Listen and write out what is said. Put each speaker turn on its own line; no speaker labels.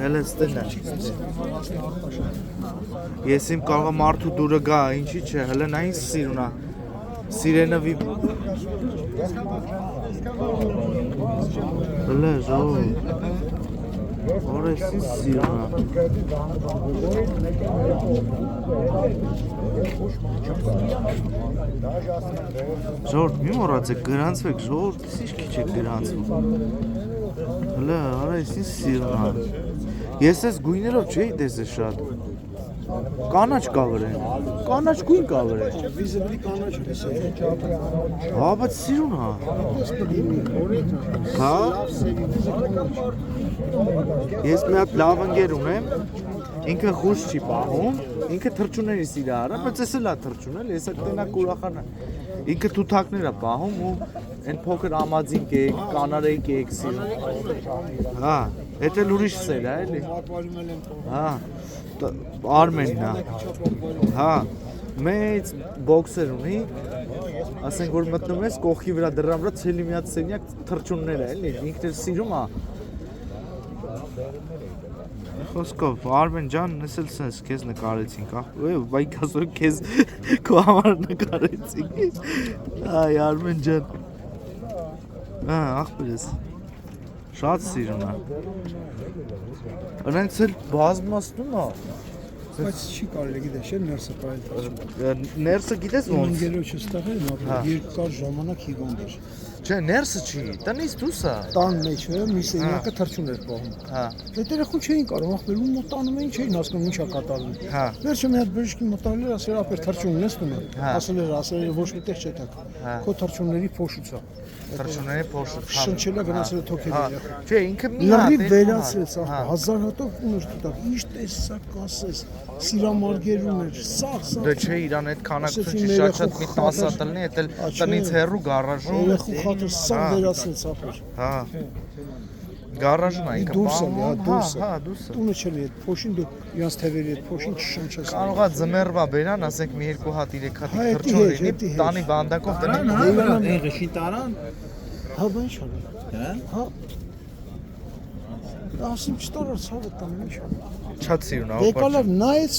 Elə ստելա։ Ես իմ կարող եմ մարդու դուրը գա, ինչի՞ չէ, հələ նա ինձ սիրունա։ Սիրենովի։ Հələ ժողով։ Օրեսի սիրունա։ Ժողով, մի մոռացեք, գրանցվեք, ժողով, ինչ քիչ է գրանցվում։ Հələ, արա ես ինձ սիրունա։ Ես ես գույներով չէի տեսել շատ։ Կանաչ կավր են, կանաչ գույն կավր են։
Վիզիբլի կանաչ է։
Հա, բայց սիրունա։ Հա։ Ես մի հատ լավ ընկեր ունեմ, ինքը խուշ չի պահում, ինքը թռչունների սիրահար է, բայց ես էլ թռչունել, ես ակտենակ ուրախանա։ Ինքը թութակներ է պահում ու այն փոքր ամadzին կեկ, կանարեի կեկ սիրում։ Հա, էդ էլ ուրիշ սեր է, էլի։ Հա, Արմենն է։ Հա, մեծ բոքսեր ունի, ասենք որ մտնում ես կողքի վրա դռան վրա ցելի մի հատ սենյակ թռչուններ է, էլի, ինքն էլ սիրում է։ Խոսքով, Արմեն ջան, ես էլ սենց քեզ նկարեցինք, բայց ասում քեզ քո համար նկարեցինք։ Այ Արմեն ջան։ Հա, ախպերս։ Շատ սիրուն է։ Նրանց էլ բազմացնում է։
Բայց չի կարելի գիտես, չէ՞, ներսը պայել տաշում։
Ներսը գիտես ոնց։
Ընկերոջս տղեն ապրել, երկար ժամանակ հիվանդ էր։
Չէ, ներսը չի, տնից դուրս է։
Տան մեջ է, մի սենյակը թռչուն էր պահում։
Հա։
Այդ երեխուն չէին կարող, ախպերում մոտ տանում էին, չէին հասկանում ինչա կատարվում։
Հա։
Վերջը մի հատ բժշկի մտարել էր, ասել ապեր թռչունն ես տունում։ Ասել էր ոչ մի տեղ չեք։ Քո թռչունների փոշուց է։
Թռչունների փոշուց։
Շնչելա գնացել թոքերի երեխա։
Չէ, ինքը մի
լրիվ վերացրեց, հազար հատով ուներ տուտակ, ինչ տեսակ ասես, սիրամարգերում էր, սաղ։
Դե չէ, իրան այդ քանակություն չի շատ մի 10 տնի, էդ էլ տնից հեռու գարաժում։
Երեխու խաթր սաղ վերացրեց ապեր։
Հա։ Գարաժում է ինքը
դուրսը, դուրսը։
Հա, դուրսը։
Տունը չելի այդ փոշին դու իրանց թևերի այդ փոշին չշնչես։
Կարողա ձմեռվա բերան, ասենք մի 2 հատ 3 հատ թռչուն լինի, տանի բանդակով տնի։
Եղեշին տարան։
Հա, բան ինչ անի։ Հա։ Ասում չտարած հավը տան ինչ անի։
Շատ սիրուն է։
Եկալավ նայեց